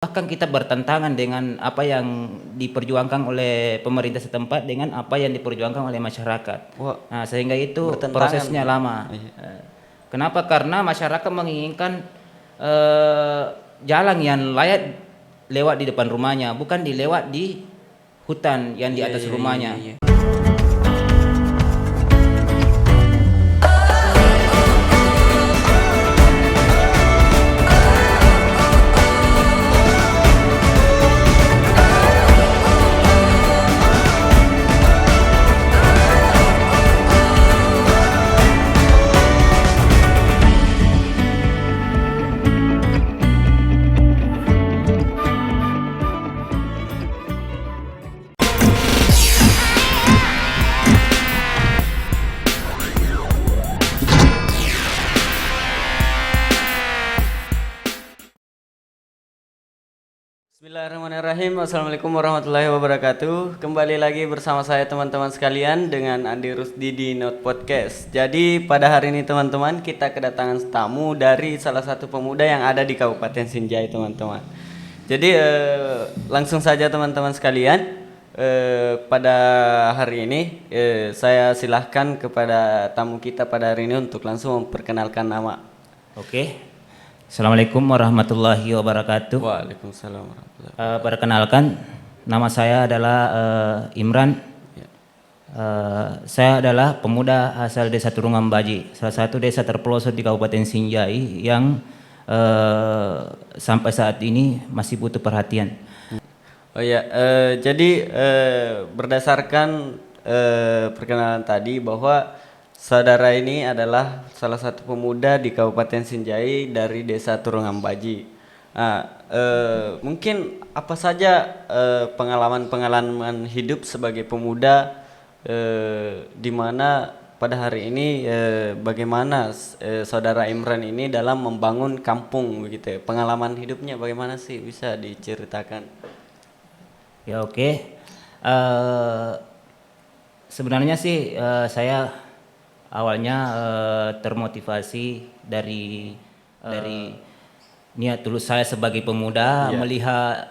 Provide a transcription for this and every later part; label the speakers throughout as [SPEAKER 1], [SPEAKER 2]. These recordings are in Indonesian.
[SPEAKER 1] bahkan kita bertentangan dengan apa yang diperjuangkan oleh pemerintah setempat dengan apa yang diperjuangkan oleh masyarakat.
[SPEAKER 2] Wah,
[SPEAKER 1] Nah, sehingga itu
[SPEAKER 2] bertentangan.
[SPEAKER 1] prosesnya lama.
[SPEAKER 2] Iya.
[SPEAKER 1] Kenapa? Karena masyarakat menginginkan jalan yang layak lewat di depan rumahnya, bukan dilewat di hutan yang di atas rumahnya.
[SPEAKER 2] Iya. Bismillahirrahmanirrahim. Assalamualaikum warahmatullahi wabarakatuh. Kembali lagi bersama saya teman-teman sekalian dengan Andi Rusdi di Note Podcast. Jadi pada hari ini teman-teman kita kedatangan tamu dari salah satu pemuda yang ada di Kabupaten Sinjai teman-teman. Jadi langsung saja teman-teman sekalian. Pada hari ini saya silahkan kepada tamu kita pada hari ini untuk langsung memperkenalkan nama.
[SPEAKER 1] Oke. Assalamualaikum warahmatullahi wabarakatuh.
[SPEAKER 2] Waalaikumsalam warahmatullahi wabarakatuh.
[SPEAKER 1] Perkenalkan, nama saya adalah Imran.
[SPEAKER 2] Ya.
[SPEAKER 1] Saya adalah pemuda asal Desa Turungan Baji, salah satu desa terpelosok di Kabupaten Sinjai yang sampai saat ini masih butuh perhatian.
[SPEAKER 2] Oh ya, jadi berdasarkan perkenalan tadi bahwa saudara ini adalah salah satu pemuda di Kabupaten Sinjai dari Desa Turungan Baji. Nah, mungkin apa saja pengalaman-pengalaman hidup sebagai pemuda di mana pada hari ini bagaimana saudara Imran ini dalam membangun kampung begitu ya. Pengalaman hidupnya bagaimana sih, bisa diceritakan?
[SPEAKER 1] Ya oke. Sebenarnya sih saya awalnya termotivasi dari niat tulus saya sebagai pemuda melihat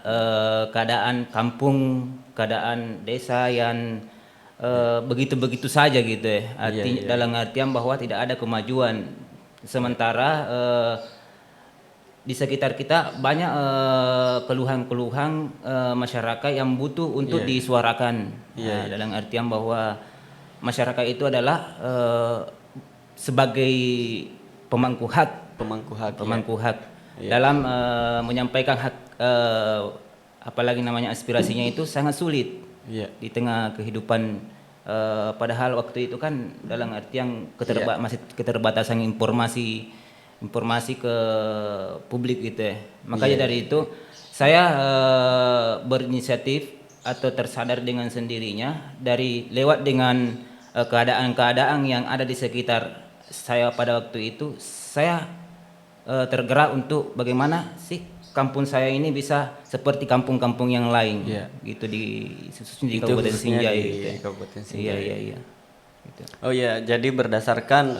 [SPEAKER 1] keadaan kampung, keadaan desa yang begitu-begitu saja gitu ya. Dalam artian bahwa tidak ada kemajuan. Sementara di sekitar kita banyak keluhan-keluhan masyarakat yang butuh untuk disuarakan. Dalam artian bahwa masyarakat itu adalah sebagai pemangku hak dalam menyampaikan hak, apalagi namanya aspirasinya itu sangat sulit di tengah kehidupan. Padahal waktu itu kan dalam artian masih keterbatasan informasi ke publik gitu ya. Makanya dari itu saya berinisiatif atau tersadar dengan sendirinya dari lewat dengan keadaan-keadaan yang ada di sekitar saya pada waktu itu. Saya tergerak untuk bagaimana sih kampung saya ini bisa seperti kampung-kampung yang lain gitu, khususnya di Kabupaten Sinjai gitu.
[SPEAKER 2] Kabupaten Sinjai.
[SPEAKER 1] Iya. Gitu.
[SPEAKER 2] Oh ya, jadi berdasarkan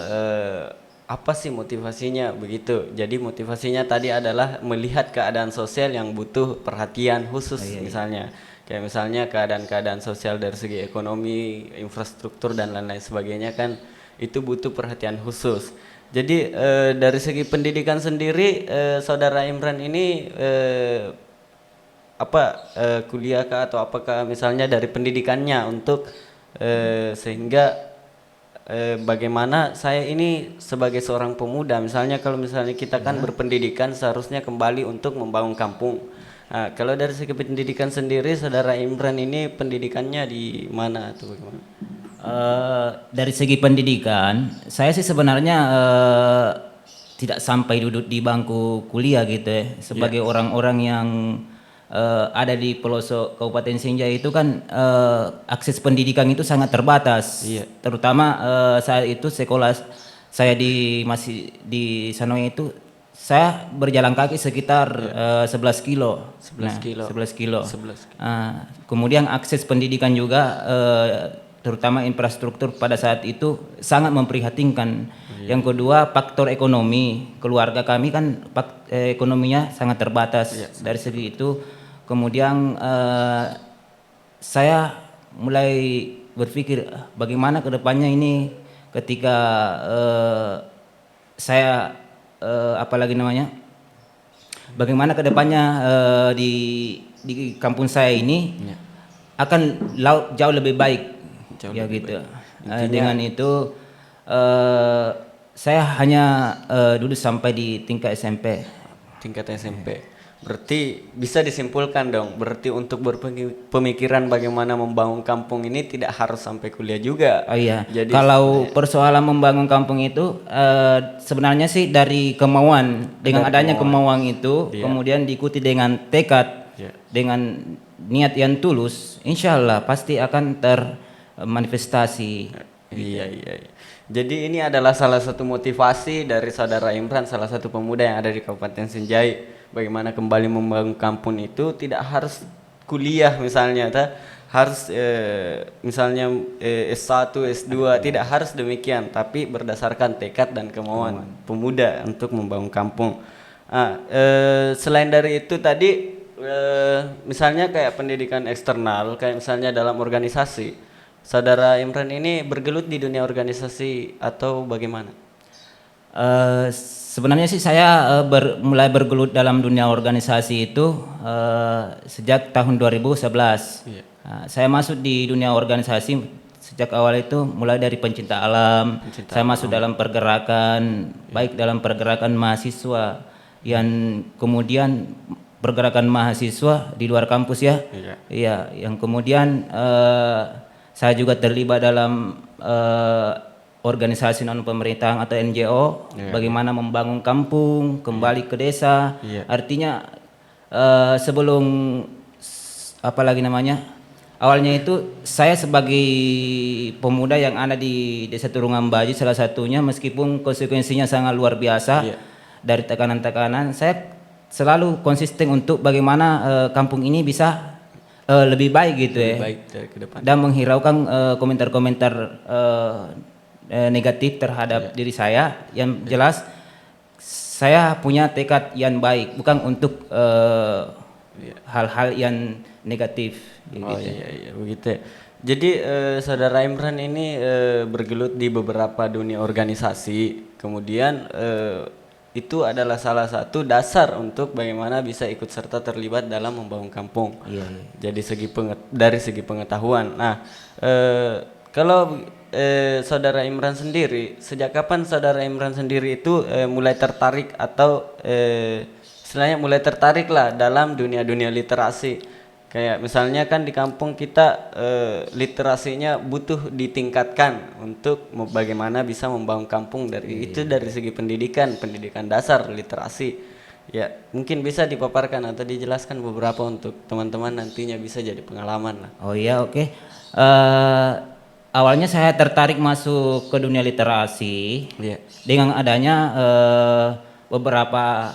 [SPEAKER 2] apa sih motivasinya begitu? Jadi motivasinya tadi adalah melihat keadaan sosial yang butuh perhatian khusus. Misalnya kayak misalnya keadaan-keadaan sosial dari segi ekonomi, infrastruktur dan lain-lain sebagainya kan itu butuh perhatian khusus. Jadi dari segi pendidikan sendiri saudara Imran ini kuliah kah atau apakah misalnya dari pendidikannya untuk sehingga bagaimana saya ini sebagai seorang pemuda, misalnya kalau misalnya kita kan berpendidikan seharusnya kembali untuk membangun kampung. Nah, kalau dari segi pendidikan sendiri, saudara Imran ini pendidikannya di mana atau bagaimana?
[SPEAKER 1] Dari segi pendidikan, saya sih sebenarnya tidak sampai duduk di bangku kuliah gitu ya. Sebagai orang-orang yang ada di pelosok Kabupaten Sinjai itu kan akses pendidikan itu sangat terbatas. Terutama saat itu sekolah saya masih di Sanoe itu saya berjalan kaki sekitar 11 kilo.
[SPEAKER 2] 11 kilo.
[SPEAKER 1] Kemudian akses pendidikan juga terutama infrastruktur pada saat itu sangat memprihatinkan. Yang kedua, faktor ekonomi. Keluarga kami kan ekonominya sangat terbatas. Dari segi itu, kemudian saya mulai berpikir bagaimana ke depannya ini ketika saya apalagi namanya, bagaimana ke depannya di kampung saya ini akan jauh lebih baik.
[SPEAKER 2] Jauh
[SPEAKER 1] Ya
[SPEAKER 2] lebih
[SPEAKER 1] gitu.
[SPEAKER 2] baik.
[SPEAKER 1] Dengan itu saya hanya duduk sampai di tingkat SMP.
[SPEAKER 2] Tingkat SMP. Berarti bisa disimpulkan dong, berarti untuk berpemikiran bagaimana membangun kampung ini tidak harus sampai kuliah juga.
[SPEAKER 1] Oh iya.
[SPEAKER 2] Jadi
[SPEAKER 1] Kalau persoalan membangun kampung itu sebenarnya sih dari kemauan. Dengan
[SPEAKER 2] Dari
[SPEAKER 1] adanya
[SPEAKER 2] kemauan.
[SPEAKER 1] kemauan itu,
[SPEAKER 2] Iya.
[SPEAKER 1] kemudian diikuti dengan tekad,
[SPEAKER 2] Iya.
[SPEAKER 1] dengan niat yang tulus, insya Allah pasti akan termanifestasi.
[SPEAKER 2] Iya, iya, iya. Jadi ini adalah salah satu motivasi dari saudara Imran, salah satu pemuda yang ada di Kabupaten Sinjai. Bagaimana kembali membangun kampung itu tidak harus kuliah misalnya, harus misalnya S1, S2, tidak harus demikian, tapi berdasarkan tekad dan kemauan pemuda untuk membangun kampung. Selain dari itu tadi, misalnya kayak pendidikan eksternal, kayak misalnya dalam organisasi. Saudara Imran ini bergelut di dunia organisasi atau bagaimana?
[SPEAKER 1] Sebenarnya sih saya mulai bergelut dalam dunia organisasi itu sejak tahun 2011.
[SPEAKER 2] Iya.
[SPEAKER 1] Saya masuk di dunia organisasi sejak awal itu mulai dari pencinta alam. Saya masuk dalam pergerakan, baik dalam pergerakan mahasiswa yang kemudian pergerakan mahasiswa di luar kampus ya.
[SPEAKER 2] Iya.
[SPEAKER 1] Iya, yang kemudian saya juga terlibat dalam organisasi non pemerintahan atau NGO, bagaimana membangun kampung, kembali ke desa.
[SPEAKER 2] Iya.
[SPEAKER 1] Artinya sebelum apalagi namanya, awalnya itu saya sebagai pemuda yang ada di Desa Turungan Baji salah satunya, meskipun konsekuensinya sangat luar biasa dari tekanan-tekanan, saya selalu konsisten untuk bagaimana kampung ini bisa lebih baik gitu ya.
[SPEAKER 2] Baik dari ke depan.
[SPEAKER 1] Dan menghiraukan komentar-komentar negatif terhadap diri saya. Yang jelas saya punya tekad yang baik, bukan untuk hal-hal yang negatif.
[SPEAKER 2] Oh
[SPEAKER 1] Gitu.
[SPEAKER 2] iya begitu ya. Jadi saudara Imran ini bergelut di beberapa dunia organisasi, kemudian itu adalah salah satu dasar untuk bagaimana bisa ikut serta terlibat dalam membangun kampung.
[SPEAKER 1] Iya, iya.
[SPEAKER 2] Jadi dari segi pengetahuan. Nah, kalau saudara Imran sendiri, sejak kapan saudara Imran sendiri itu mulai tertarik atau istilahnya mulai tertarik lah dalam dunia-dunia literasi? Kayak misalnya kan di kampung kita literasinya butuh ditingkatkan untuk bagaimana bisa membangun kampung dari segi pendidikan dasar literasi. Ya, mungkin bisa dipaparkan atau dijelaskan beberapa untuk teman-teman nantinya bisa jadi pengalaman lah.
[SPEAKER 1] Oh iya, oke. Awalnya saya tertarik masuk ke dunia literasi dengan adanya beberapa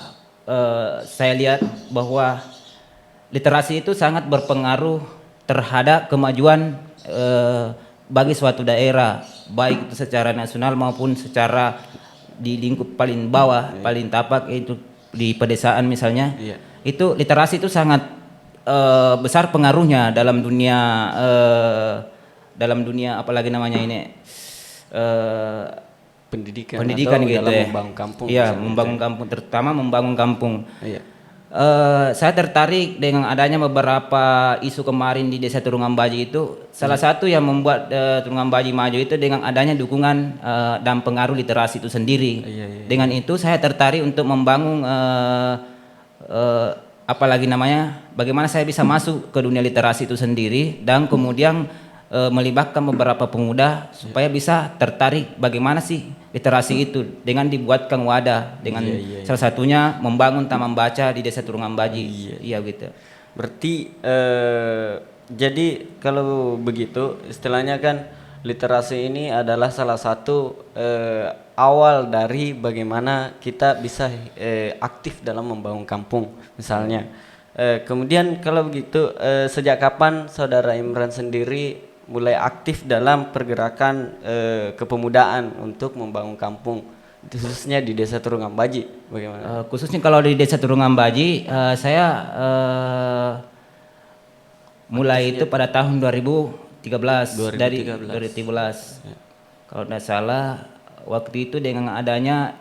[SPEAKER 1] saya lihat bahwa literasi itu sangat berpengaruh terhadap kemajuan bagi suatu daerah, baik itu secara nasional maupun secara di lingkup paling bawah, paling tapak, itu di pedesaan misalnya. Itu literasi itu sangat besar pengaruhnya dalam dunia apalagi namanya ini
[SPEAKER 2] Pendidikan atau
[SPEAKER 1] gitu
[SPEAKER 2] dalam
[SPEAKER 1] ya.
[SPEAKER 2] membangun kampung.
[SPEAKER 1] Iya,
[SPEAKER 2] misalnya.
[SPEAKER 1] membangun kampung, terutama membangun kampung.
[SPEAKER 2] Iya.
[SPEAKER 1] Saya tertarik dengan adanya beberapa isu kemarin di Desa Turungan Baji itu. Salah satu yang membuat Turungan Baji maju itu dengan adanya dukungan dan pengaruh literasi itu sendiri. Dengan itu saya tertarik untuk membangun apalagi namanya, bagaimana saya bisa masuk ke dunia literasi itu sendiri dan kemudian melibatkan beberapa pemuda supaya bisa tertarik bagaimana sih literasi itu dengan dibuatkan wadah dengan salah satunya membangun taman baca di Desa Turungan Baji. Iya gitu.
[SPEAKER 2] Berarti jadi kalau begitu istilahnya kan literasi ini adalah salah satu awal dari bagaimana kita bisa aktif dalam membangun kampung misalnya. Kemudian kalau begitu sejak kapan saudara Imran sendiri mulai aktif dalam pergerakan kepemudaan untuk membangun kampung, khususnya di Desa Turungambaji. Bagaimana?
[SPEAKER 1] Khususnya kalau di Desa Turungambaji, saya mulai itu pada tahun 2013, dari 2013. Kalau tidak salah waktu itu dengan adanya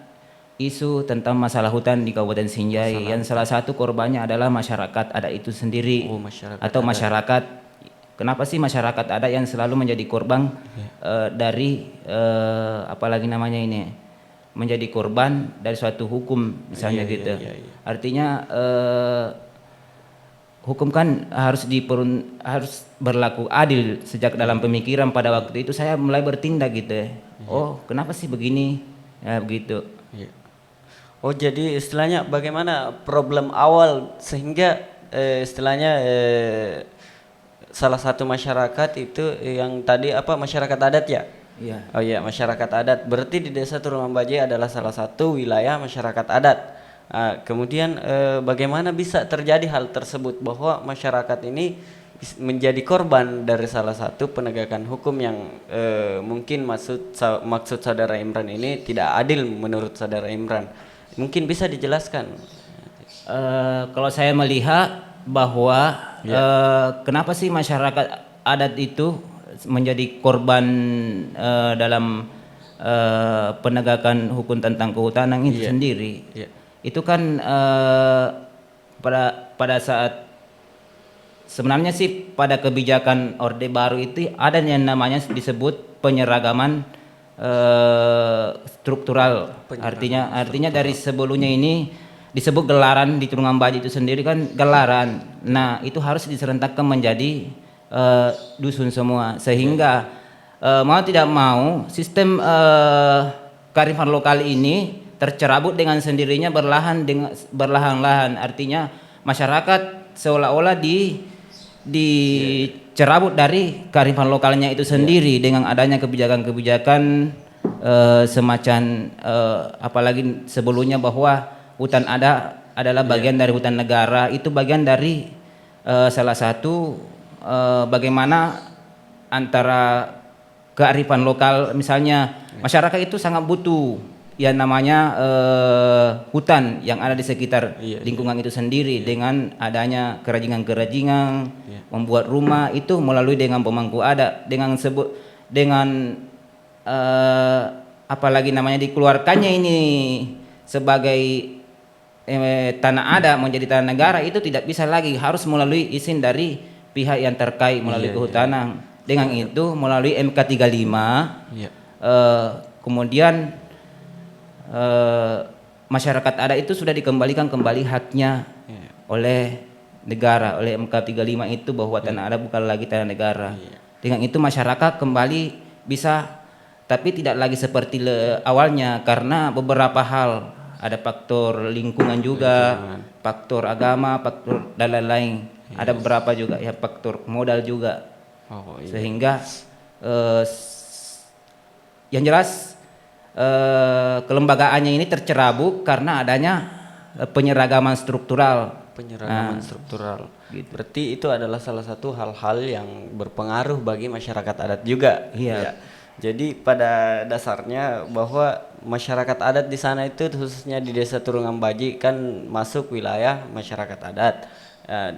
[SPEAKER 1] isu tentang masalah hutan di Kabupaten Sinjai, yang salah satu korbannya adalah masyarakat adat itu sendiri. Masyarakat. Kenapa sih masyarakat adat yang selalu menjadi korban dari apalagi namanya ini, menjadi korban dari suatu hukum misalnya gitu. Artinya hukum kan harus berlaku adil. Sejak dalam pemikiran pada waktu itu saya mulai bertindak gitu ya. Oh, kenapa sih begini? Ya begitu.
[SPEAKER 2] Oh, jadi istilahnya bagaimana problem awal sehingga istilahnya salah satu masyarakat itu yang tadi apa, masyarakat adat ya?
[SPEAKER 1] Iya.
[SPEAKER 2] Oh iya, masyarakat adat. Berarti di Desa Turungambaji adalah salah satu wilayah masyarakat adat. Kemudian bagaimana bisa terjadi hal tersebut bahwa masyarakat ini menjadi korban dari salah satu penegakan hukum yang mungkin maksud saudara Imran ini tidak adil menurut saudara Imran. Mungkin bisa dijelaskan.
[SPEAKER 1] Kalau saya melihat bahwa kenapa sih masyarakat adat itu menjadi korban dalam penegakan hukum tentang kehutanan itu sendiri. Itu kan pada saat sebenarnya sih pada kebijakan Orde Baru itu ada yang namanya disebut penyeragaman struktural. Artinya dari sebelumnya ini disebut gelaran di Turungambaji itu sendiri kan gelaran. Nah, itu harus diserentakkan menjadi dusun semua, sehingga mau tidak mau sistem kearifan lokal ini tercerabut dengan sendirinya berlahan-lahan. Artinya masyarakat seolah-olah dicerabut dari kearifan lokalnya itu sendiri dengan adanya kebijakan-kebijakan semacam apalagi sebelumnya bahwa hutan adalah bagian dari hutan negara. Itu bagian dari salah satu bagaimana antara kearifan lokal, misalnya masyarakat itu sangat butuh yang namanya hutan yang ada di sekitar lingkungan itu sendiri. Dengan adanya kerajingan-kerajingan membuat rumah itu melalui dengan pemangku adat, dengan apalagi namanya dikeluarkannya ini sebagai tanah adat menjadi tanah negara, itu tidak bisa lagi, harus melalui izin dari pihak yang terkait melalui kehutanan. Dengan itu melalui MK 35 kemudian masyarakat adat itu sudah dikembalikan kembali haknya oleh negara, oleh MK 35 itu, bahwa tanah adat bukan lagi tanah negara. Dengan itu masyarakat kembali bisa, tapi tidak lagi seperti awalnya karena beberapa hal, ada faktor lingkungan juga, faktor agama, faktor dan lain-lain. Ada beberapa juga ya, faktor modal juga. Sehingga yang jelas kelembagaannya ini tercerabut karena adanya penyeragaman struktural.
[SPEAKER 2] Gitu. Berarti itu adalah salah satu hal-hal yang berpengaruh bagi masyarakat adat juga.
[SPEAKER 1] Iya.
[SPEAKER 2] Jadi pada dasarnya bahwa masyarakat adat di sana itu, khususnya di Desa Turungambaji, kan masuk wilayah masyarakat adat.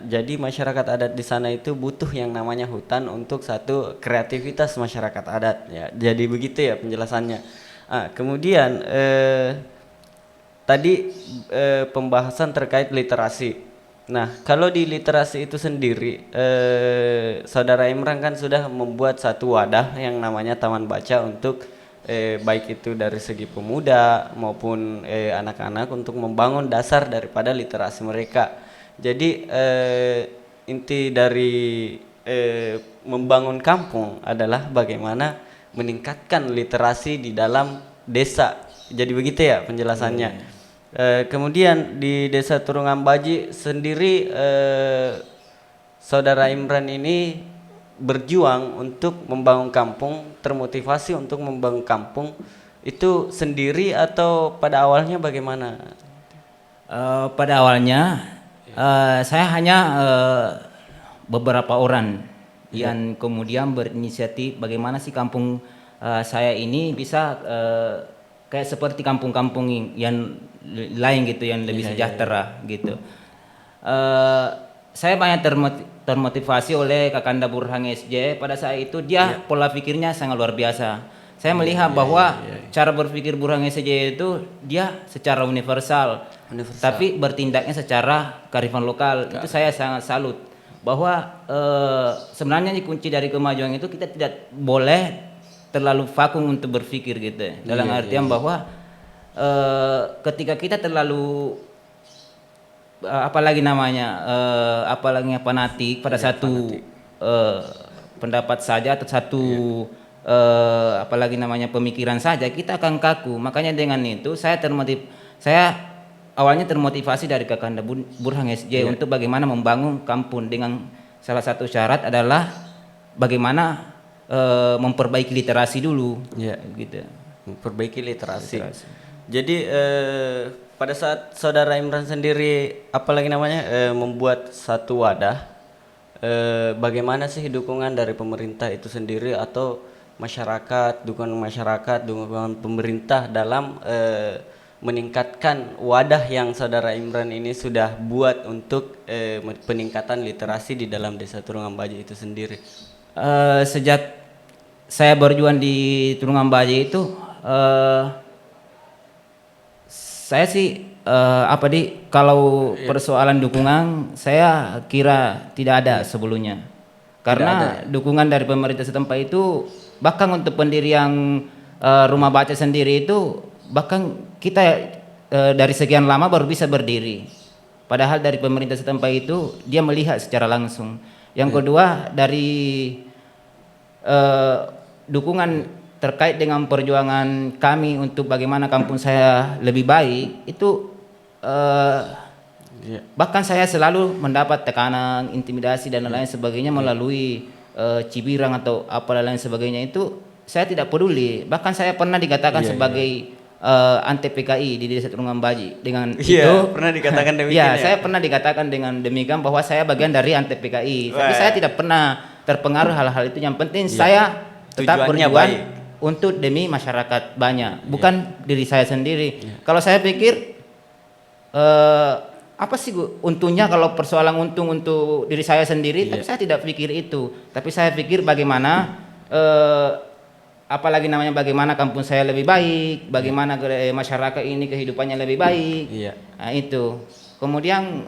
[SPEAKER 2] Jadi masyarakat adat di sana itu butuh yang namanya hutan untuk satu kreativitas masyarakat adat. Ya, jadi begitu ya penjelasannya. Kemudian tadi pembahasan terkait literasi. Nah, kalau di literasi itu sendiri, Saudara Imran kan sudah membuat satu wadah yang namanya Taman Baca untuk baik itu dari segi pemuda maupun anak-anak untuk membangun dasar daripada literasi mereka. Jadi inti dari membangun kampung adalah bagaimana meningkatkan literasi di dalam desa. Jadi begitu ya penjelasannya. Kemudian di Desa Turungambaji sendiri, Saudara Imran ini berjuang untuk membangun kampung, termotivasi untuk membangun kampung itu sendiri atau pada awalnya bagaimana?
[SPEAKER 1] Pada awalnya saya hanya beberapa orang yang kemudian berinisiatif bagaimana sih kampung saya ini bisa kayak seperti kampung-kampung yang lain gitu yang lebih sejahtera gitu. Eh, saya banyak termotivasi oleh Kakanda Burhan SJ. Pada saat itu dia pola pikirnya sangat luar biasa. Saya melihat bahwa cara berpikir Burhan SJ itu dia secara universal, tapi bertindaknya secara kearifan lokal. Itu saya sangat salut bahwa sebenarnya kunci dari kemajuan itu kita tidak boleh terlalu vakum untuk berpikir gitu ya. Dalam artian bahwa ketika kita terlalu apalagi namanya apalagi fanatik pada satu pendapat saja atau satu apalagi namanya pemikiran saja, kita akan kaku. Makanya dengan itu saya awalnya termotivasi dari Kakanda Burhan SJ untuk bagaimana membangun kampung dengan salah satu syarat adalah bagaimana memperbaiki literasi dulu gitu.
[SPEAKER 2] Memperbaiki literasi. Jadi pada saat saudara Imran sendiri apalagi namanya membuat satu wadah, bagaimana sih dukungan dari pemerintah itu sendiri atau masyarakat, dukungan pemerintah dalam meningkatkan wadah yang saudara Imran ini sudah buat untuk peningkatan literasi di dalam Desa Turungan Baji itu sendiri?
[SPEAKER 1] Sejak saya berjuang di Turungan Baji itu saya sih kalau persoalan dukungan saya kira tidak ada sebelumnya, karena dukungan dari pemerintah setempat itu bahkan untuk pendirian rumah baca sendiri itu bahkan kita dari sekian lama baru bisa berdiri, padahal dari pemerintah setempat itu dia melihat secara langsung. Yang kedua dari dukungan terkait dengan perjuangan kami untuk bagaimana kampung saya lebih baik itu bahkan saya selalu mendapat tekanan, intimidasi dan lain sebagainya melalui cibiran atau apa lain sebagainya. Itu saya tidak peduli, bahkan saya pernah dikatakan sebagai anti PKI di Desa Turungan Baji. Dengan itu
[SPEAKER 2] pernah dikatakan demikian.
[SPEAKER 1] saya pernah dikatakan dengan demikian bahwa saya bagian dari anti PKI. Tapi saya tidak pernah terpengaruh hal-hal itu. Yang penting saya tetap berjuang untuk demi masyarakat banyak, bukan diri saya sendiri. Kalau saya pikir apa sih untungnya kalau persoalan untung untuk diri saya sendiri, tapi saya tidak pikir itu. Tapi saya pikir bagaimana apalagi namanya bagaimana kampung saya lebih baik, bagaimana masyarakat ini kehidupannya lebih baik. Nah, itu. Kemudian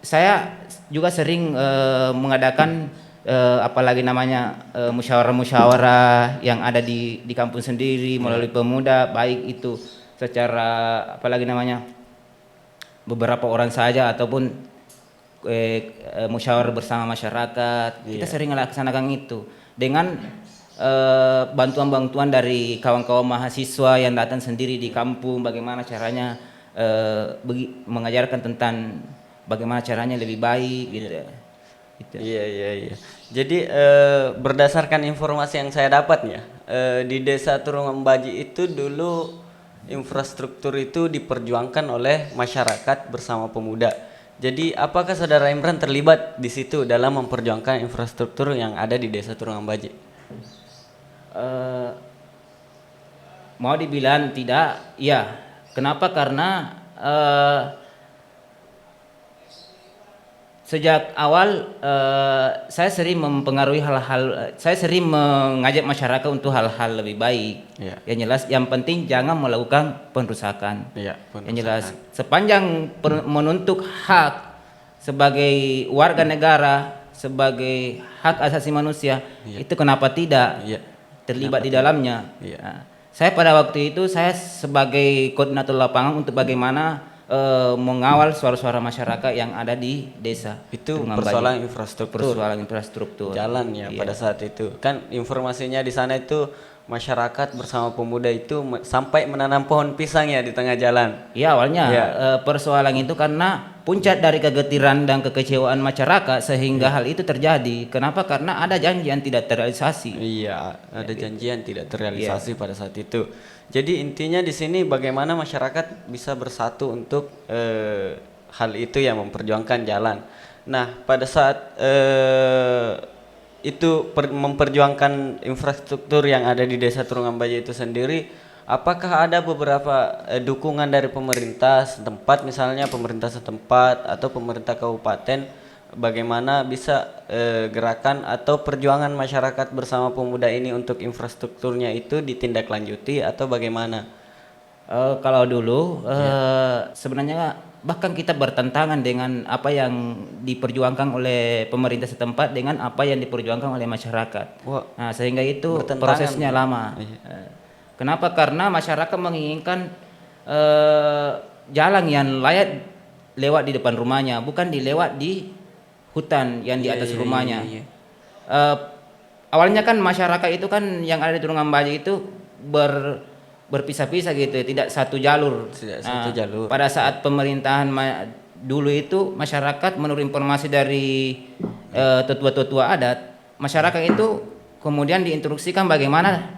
[SPEAKER 1] saya juga sering mengadakan apalagi namanya musyawarah-musyawarah yang ada di kampung sendiri melalui pemuda, baik itu secara apalagi namanya beberapa orang saja ataupun musyawarah bersama masyarakat. Kita sering melaksanakan itu dengan bantuan-bantuan dari kawan-kawan mahasiswa yang datang sendiri di kampung, bagaimana caranya mengajarkan tentang bagaimana caranya lebih baik gitu. Gitu.
[SPEAKER 2] Iya. Jadi berdasarkan informasi yang saya dapatnya di Desa Turungan Baji itu dulu infrastruktur itu diperjuangkan oleh masyarakat bersama pemuda. Jadi apakah saudara Imran terlibat di situ dalam memperjuangkan infrastruktur yang ada di Desa Turungan Baji?
[SPEAKER 1] Mau dibilang tidak, ya. Kenapa? Karena sejak awal saya sering mempengaruhi saya sering mengajak masyarakat untuk hal-hal lebih baik. Yang jelas, yang penting jangan melakukan perusakan. Yang jelas, sepanjang menuntut hak sebagai warga negara, sebagai hak asasi manusia, itu kenapa tidak terlibat di dalamnya. Nah, saya pada waktu itu saya sebagai koordinator lapangan untuk bagaimana mengawal suara-suara masyarakat yang ada di desa.
[SPEAKER 2] Itu persoalan infrastruktur. Jalan pada saat itu. Kan informasinya di sana itu masyarakat bersama pemuda itu sampai menanam pohon pisang ya di tengah jalan.
[SPEAKER 1] Iya, awalnya persoalan itu karena puncak dari kegetiran dan kekecewaan masyarakat sehingga hal itu terjadi. Kenapa? Karena ada janji yang tidak terrealisasi.
[SPEAKER 2] Iya, ada janji yang tidak terrealisasi pada saat itu. Jadi intinya di sini bagaimana masyarakat bisa bersatu untuk hal itu yang memperjuangkan jalan. Nah, pada saat itu memperjuangkan infrastruktur yang ada di Desa Turungambaji itu sendiri, apakah ada beberapa dukungan dari pemerintah setempat, misalnya pemerintah setempat atau pemerintah kabupaten, bagaimana bisa gerakan atau perjuangan masyarakat bersama pemuda ini untuk infrastrukturnya itu ditindaklanjuti atau bagaimana?
[SPEAKER 1] Kalau dulu sebenarnya bahkan kita bertentangan dengan apa yang diperjuangkan oleh pemerintah setempat dengan apa yang diperjuangkan oleh masyarakat.
[SPEAKER 2] Wah,
[SPEAKER 1] Nah, sehingga itu
[SPEAKER 2] bertentangan.
[SPEAKER 1] prosesnya lama.
[SPEAKER 2] Iya.
[SPEAKER 1] Kenapa? Karena masyarakat menginginkan jalan yang layak lewat di depan rumahnya, bukan dilewat di hutan yang di atas rumahnya. Eh, Awalnya kan masyarakat itu kan yang ada di Turungambaji itu berpisah-pisah gitu, tidak satu jalur.
[SPEAKER 2] Tidak satu jalur.
[SPEAKER 1] Pada saat pemerintahan dulu itu masyarakat menurut informasi dari tetua-tetua adat, masyarakat itu kemudian diinstruksikan bagaimana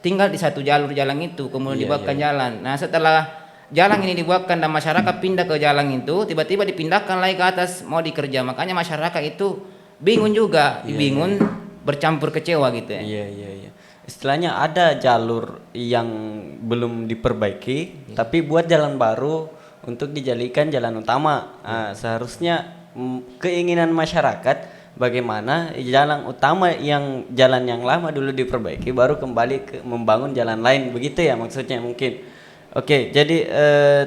[SPEAKER 1] tinggal di satu jalur jalan itu, kemudian dibuatkan jalan. Nah, setelah jalan ini dibuatkan dan masyarakat pindah ke jalan itu, tiba-tiba dipindahkan lagi ke atas mau dikerja. Makanya masyarakat itu bingung juga, bingung, bercampur kecewa gitu ya.
[SPEAKER 2] Iya. Istilahnya ada jalur yang belum diperbaiki, tapi buat jalan baru untuk dijadikan jalan utama. Nah, seharusnya keinginan masyarakat bagaimana jalan utama yang jalan yang lama dulu diperbaiki, baru kembali ke membangun jalan lain, begitu ya maksudnya mungkin. Oke, jadi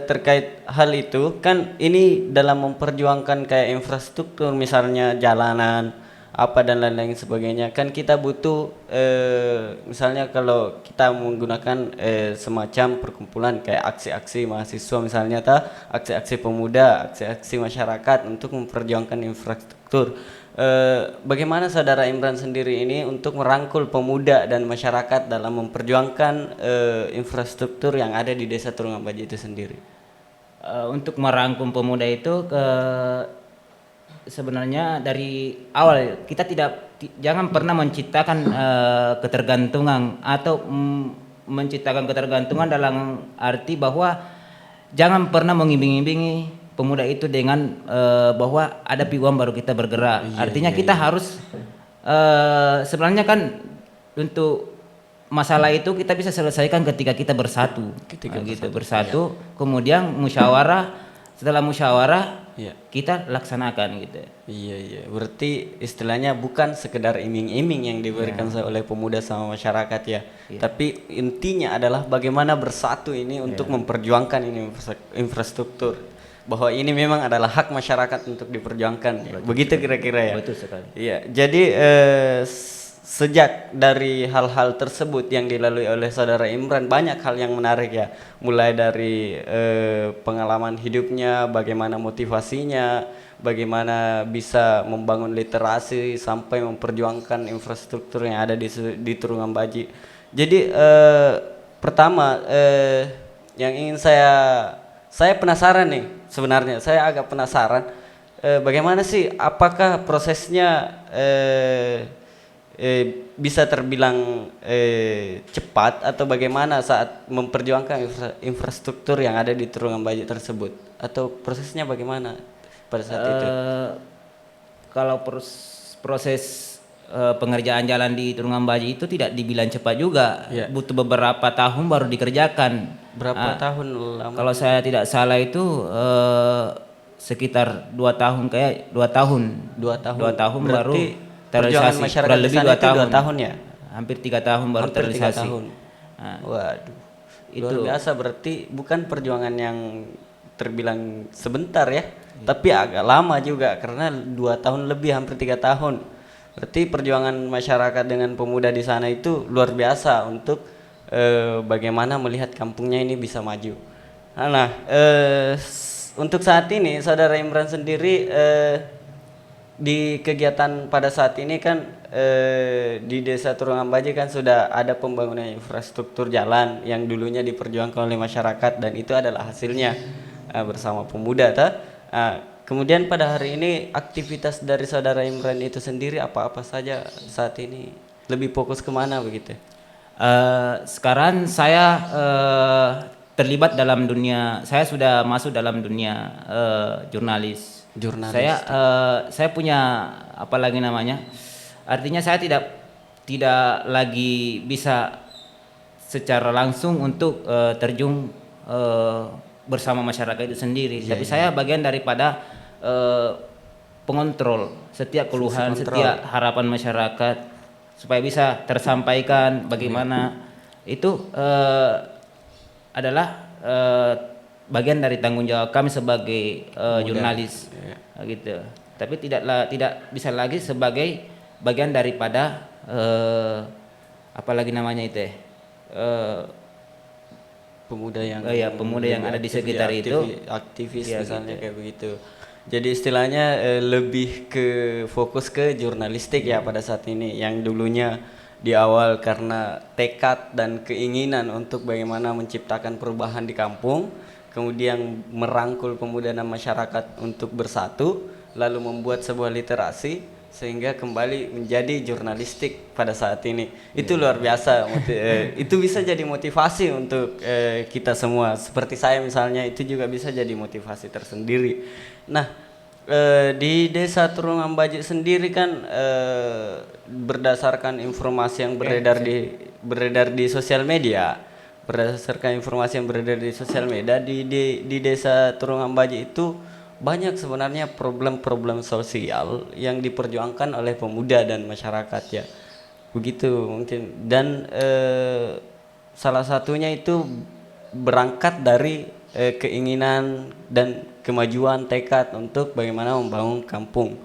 [SPEAKER 2] terkait hal itu kan ini dalam memperjuangkan kayak infrastruktur misalnya jalanan apa dan lain-lain sebagainya kan kita butuh misalnya kalau kita menggunakan semacam perkumpulan kayak aksi-aksi mahasiswa misalnya aksi-aksi pemuda, aksi-aksi masyarakat untuk memperjuangkan infrastruktur. Bagaimana saudara Imran sendiri ini untuk merangkul pemuda dan masyarakat dalam memperjuangkan infrastruktur yang ada di Desa Turungambaji itu sendiri?
[SPEAKER 1] Untuk merangkum pemuda itu sebenarnya dari awal kita jangan pernah menciptakan ketergantungan atau menciptakan ketergantungan dalam arti bahwa jangan pernah mengimbing-imbingi pemuda itu dengan bahwa ada piwam baru kita bergerak. Artinya kita harus sebenarnya kan untuk masalah itu kita bisa selesaikan ketika kita bersatu. Bersatu, kemudian musyawarah. Setelah musyawarah kita laksanakan gitu.
[SPEAKER 2] Iya. Berarti istilahnya bukan sekedar iming-iming yang diberikan oleh pemuda sama masyarakat ya. Tapi intinya adalah bagaimana bersatu ini untuk memperjuangkan ini infrastruktur. Bahwa ini memang adalah hak masyarakat untuk diperjuangkan. Begitu kira-kira ya.
[SPEAKER 1] Betul sekali.
[SPEAKER 2] Iya. Jadi sejak dari hal-hal tersebut yang dilalui oleh saudara Imran banyak hal yang menarik ya, mulai dari pengalaman hidupnya, bagaimana motivasinya, bagaimana bisa membangun literasi sampai memperjuangkan infrastruktur yang ada di Turungambaji. Jadi pertama yang ingin saya penasaran nih, sebenarnya saya agak penasaran bagaimana sih, apakah prosesnya bisa terbilang cepat atau bagaimana saat memperjuangkan infrastruktur yang ada di Turungambaji tersebut, atau prosesnya bagaimana pada saat itu?
[SPEAKER 1] Kalau proses pengerjaan jalan di Turungambaji itu tidak dibilang cepat juga, butuh beberapa tahun baru dikerjakan.
[SPEAKER 2] Berapa tahun lama?
[SPEAKER 1] Kalau saya tidak salah itu sekitar 2 tahun, kayak 2 tahun.
[SPEAKER 2] 2 tahun.
[SPEAKER 1] 2 tahun baru
[SPEAKER 2] Berarti
[SPEAKER 1] terrealisasi, kurang lebih 2 tahun.
[SPEAKER 2] 2 tahun ya?
[SPEAKER 1] Hampir 3 tahun baru
[SPEAKER 2] Hampir 3
[SPEAKER 1] terrealisasi.
[SPEAKER 2] tahun. Waduh. Luar
[SPEAKER 1] Itu
[SPEAKER 2] biasa, berarti bukan perjuangan yang terbilang sebentar ya, tapi agak lama juga karena 2 tahun lebih, hampir 3 tahun. Berarti perjuangan masyarakat dengan pemuda di sana itu luar biasa untuk bagaimana melihat kampungnya ini bisa maju. Nah, untuk saat ini saudara Imran sendiri di kegiatan pada saat ini kan di Desa Turungambaji kan sudah ada pembangunan infrastruktur jalan yang dulunya diperjuangkan oleh masyarakat, dan itu adalah hasilnya bersama pemuda kemudian pada hari ini aktivitas dari saudara Imran itu sendiri apa-apa saja saat ini, lebih fokus kemana begitu?
[SPEAKER 1] Sekarang saya terlibat dalam dunia, saya sudah masuk dalam dunia jurnalis.
[SPEAKER 2] Jurnalis.
[SPEAKER 1] Saya punya apa lagi namanya? Artinya saya tidak lagi bisa secara langsung untuk terjun bersama masyarakat itu sendiri. Tapi saya bagian daripada eh, pengontrol setiap keluhan, setiap harapan masyarakat supaya bisa tersampaikan bagaimana itu adalah bagian dari tanggung jawab kami sebagai jurnalis gitu. Tapi tidak bisa lagi sebagai bagian daripada apalagi namanya itu ya,
[SPEAKER 2] Pemuda yang
[SPEAKER 1] pemuda yang ada di sekitar itu
[SPEAKER 2] aktivis
[SPEAKER 1] ya,
[SPEAKER 2] misalnya
[SPEAKER 1] gitu.
[SPEAKER 2] kayak begitu. Jadi istilahnya lebih ke fokus ke jurnalistik ya pada saat ini, yang dulunya di awal karena tekad dan keinginan untuk bagaimana menciptakan perubahan di kampung, kemudian merangkul pemuda dan masyarakat untuk bersatu, lalu membuat sebuah literasi sehingga kembali menjadi jurnalistik pada saat ini. Itu luar biasa. Itu bisa jadi motivasi untuk kita semua. Seperti saya misalnya, itu juga bisa jadi motivasi tersendiri. Nah, di Desa Turungan Baji sendiri kan berdasarkan informasi yang beredar di sosial media, berdasarkan informasi yang beredar di sosial media di Desa Turungan Baji itu banyak sebenarnya problem-problem sosial yang diperjuangkan oleh pemuda dan masyarakat ya, begitu mungkin. Dan salah satunya itu berangkat dari keinginan dan kemajuan tekad untuk bagaimana membangun kampung.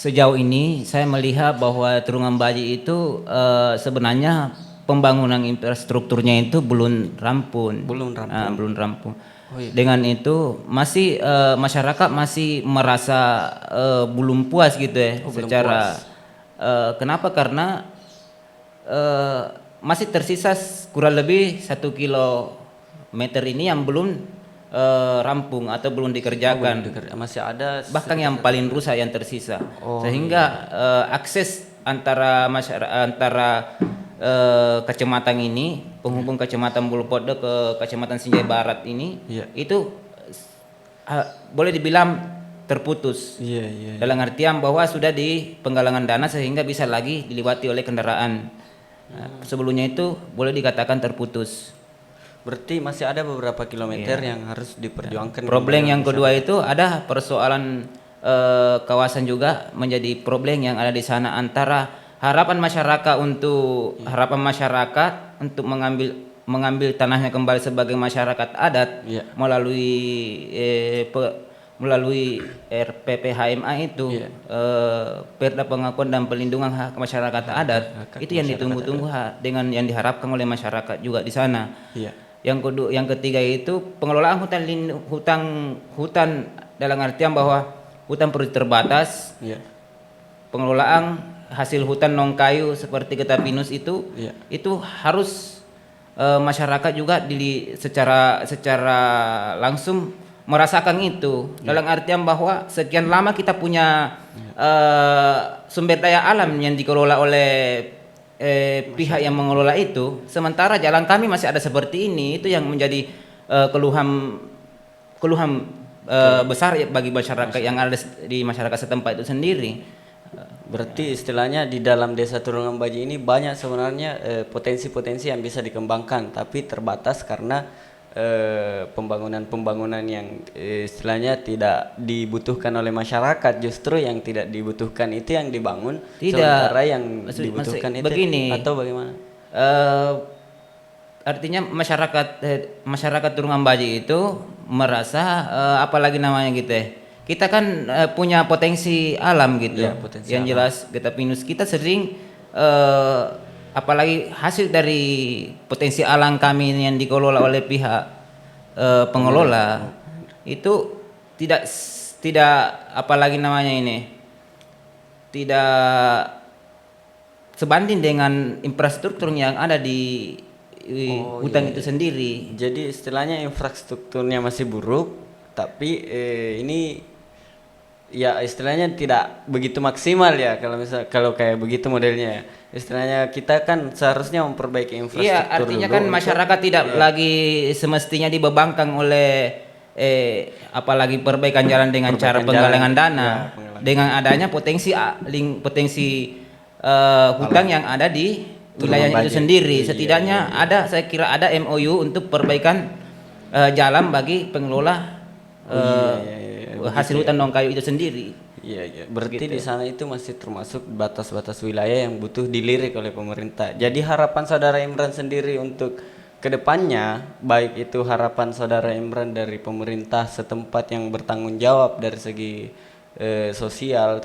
[SPEAKER 1] Sejauh ini saya melihat bahwa Turungan Baji itu sebenarnya pembangunan infrastrukturnya itu belum rampung. Belum rampung.
[SPEAKER 2] Oh, iya.
[SPEAKER 1] Dengan itu masih masyarakat masih merasa belum puas gitu ya secara kenapa? Karena masih tersisa kurang lebih 1 kilometer ini yang belum rampung atau belum dikerjakan.
[SPEAKER 2] Masih ada
[SPEAKER 1] Bahkan yang paling rusak yang tersisa. Sehingga akses antara kecamatan ini, penghubung kecamatan Bulupodo ke kecamatan Sinjai Barat ini, itu boleh dibilang terputus. Dalam artian bahwa sudah di penggalangan dana sehingga bisa lagi dilewati oleh kendaraan. Sebelumnya itu boleh dikatakan terputus.
[SPEAKER 2] Berarti masih ada beberapa kilometer yang harus diperjuangkan.
[SPEAKER 1] Problem yang kedua itu ada persoalan kawasan juga menjadi problem yang ada di sana, antara harapan masyarakat untuk mengambil tanahnya kembali sebagai masyarakat adat melalui RPPHMA itu, Perda Pengakuan dan Pelindungan Hak Masyarakat Adat, itu yang ditunggu-tunggu dengan yang diharapkan oleh masyarakat juga di sana. Yang ketiga itu pengelolaan hutan dalam artian bahwa hutan perlu terbatas. Pengelolaan hasil hutan non kayu seperti getah pinus itu harus masyarakat juga secara langsung merasakan itu. Dalam artian bahwa sekian lama kita punya sumber daya alam yang dikelola oleh pihak yang mengelola itu, sementara jalan kami masih ada seperti ini. Itu yang menjadi keluhan besar bagi masyarakat yang ada di masyarakat setempat itu sendiri.
[SPEAKER 2] Berarti istilahnya di dalam Desa Turungan Baji ini banyak sebenarnya potensi-potensi yang bisa dikembangkan, tapi terbatas karena pembangunan yang istilahnya tidak dibutuhkan oleh masyarakat. Justru yang tidak dibutuhkan itu yang dibangun, sementara yang dibutuhkan itu
[SPEAKER 1] begini,
[SPEAKER 2] atau bagaimana?
[SPEAKER 1] Artinya masyarakat Turungan Baji itu merasa apalagi namanya gitu ya. Kita kan punya potensi alam gitu. Yang jelas getah pinus kita sering apalagi hasil dari potensi alam kami yang dikelola oleh pihak pengelola itu tidak apalagi namanya ini, tidak sebanding dengan infrastruktur yang ada di hutan itu sendiri.
[SPEAKER 2] Jadi istilahnya infrastrukturnya masih buruk, tapi ini ya istilahnya tidak begitu maksimal ya kalau kayak begitu modelnya ya. Istilahnya kita kan seharusnya memperbaiki infrastruktur.
[SPEAKER 1] Iya, artinya kan masyarakat tidak lagi semestinya dibebankan oleh apalagi perbaikan jalan dengan cara
[SPEAKER 2] Perbaikan
[SPEAKER 1] penggalangan
[SPEAKER 2] jalan,
[SPEAKER 1] dana,
[SPEAKER 2] ya, penggalangan.
[SPEAKER 1] dengan adanya potensi hutang yang ada di wilayah itu
[SPEAKER 2] Baje.
[SPEAKER 1] sendiri.
[SPEAKER 2] Iya,
[SPEAKER 1] Setidaknya
[SPEAKER 2] iya, iya.
[SPEAKER 1] saya kira ada MOU untuk perbaikan jalan bagi pengelola
[SPEAKER 2] Oh, iya, iya, iya.
[SPEAKER 1] hasil
[SPEAKER 2] Begitu
[SPEAKER 1] hutan
[SPEAKER 2] ya.
[SPEAKER 1] dong kayu itu sendiri.
[SPEAKER 2] Iya, iya. Berarti
[SPEAKER 1] Gitu.
[SPEAKER 2] di sana itu masih termasuk batas-batas wilayah yang butuh dilirik oleh pemerintah. Jadi harapan saudara Imran sendiri untuk kedepannya, baik itu harapan saudara Imran dari pemerintah setempat yang bertanggung jawab dari segi sosial,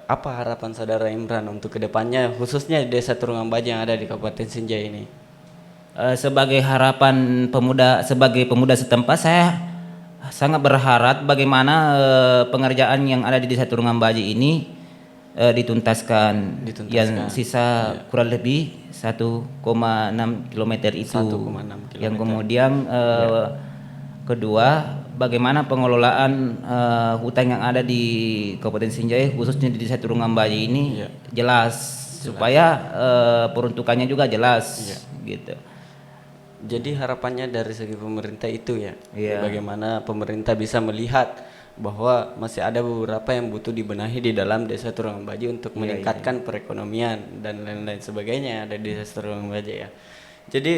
[SPEAKER 2] apa harapan saudara Imran untuk kedepannya, khususnya di Desa Turungambaji yang ada di Kabupaten Sinjai ini?
[SPEAKER 1] Sebagai harapan sebagai pemuda setempat, saya sangat berharap bagaimana pengerjaan yang ada di Desa Turungambaji ini dituntaskan. Yang sisa kurang lebih 1,6 kilometer itu.
[SPEAKER 2] 1,6 kilometer.
[SPEAKER 1] Yang kemudian kedua, bagaimana pengelolaan hutan yang ada di Kabupaten Sinjai khususnya di Desa Turungambaji ini jelas, supaya peruntukannya juga jelas gitu.
[SPEAKER 2] Jadi harapannya dari segi pemerintah itu ya,
[SPEAKER 1] Iya.
[SPEAKER 2] bagaimana pemerintah bisa melihat bahwa masih ada beberapa yang butuh dibenahi di dalam Desa Turungambaji untuk meningkatkan perekonomian dan lain-lain sebagainya ada di Desa Turungambaji ya. Jadi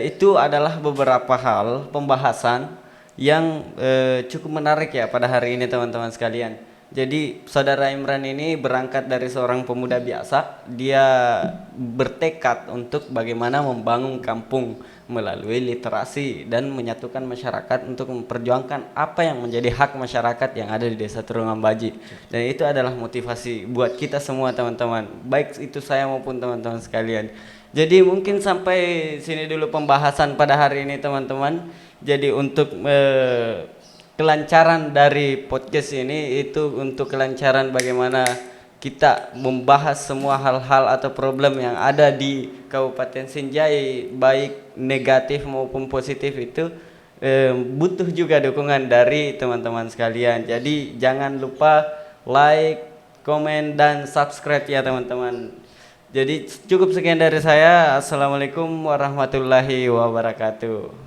[SPEAKER 2] itu adalah beberapa hal pembahasan yang cukup menarik ya pada hari ini teman-teman sekalian. Jadi saudara Imran ini berangkat dari seorang pemuda biasa, dia bertekad untuk bagaimana membangun kampung melalui literasi dan menyatukan masyarakat untuk memperjuangkan apa yang menjadi hak masyarakat yang ada di Desa Turungambaji. Dan itu adalah motivasi buat kita semua teman-teman, baik itu saya maupun teman-teman sekalian. Jadi mungkin sampai sini dulu pembahasan pada hari ini teman-teman. Jadi untuk kelancaran dari podcast ini itu untuk kelancaran bagaimana kita membahas semua hal-hal atau problem yang ada di Kabupaten Sinjai, baik negatif maupun positif itu butuh juga dukungan dari teman-teman sekalian. Jadi jangan lupa like, komen, dan subscribe ya teman-teman. Jadi cukup sekian dari saya. Assalamualaikum warahmatullahi wabarakatuh.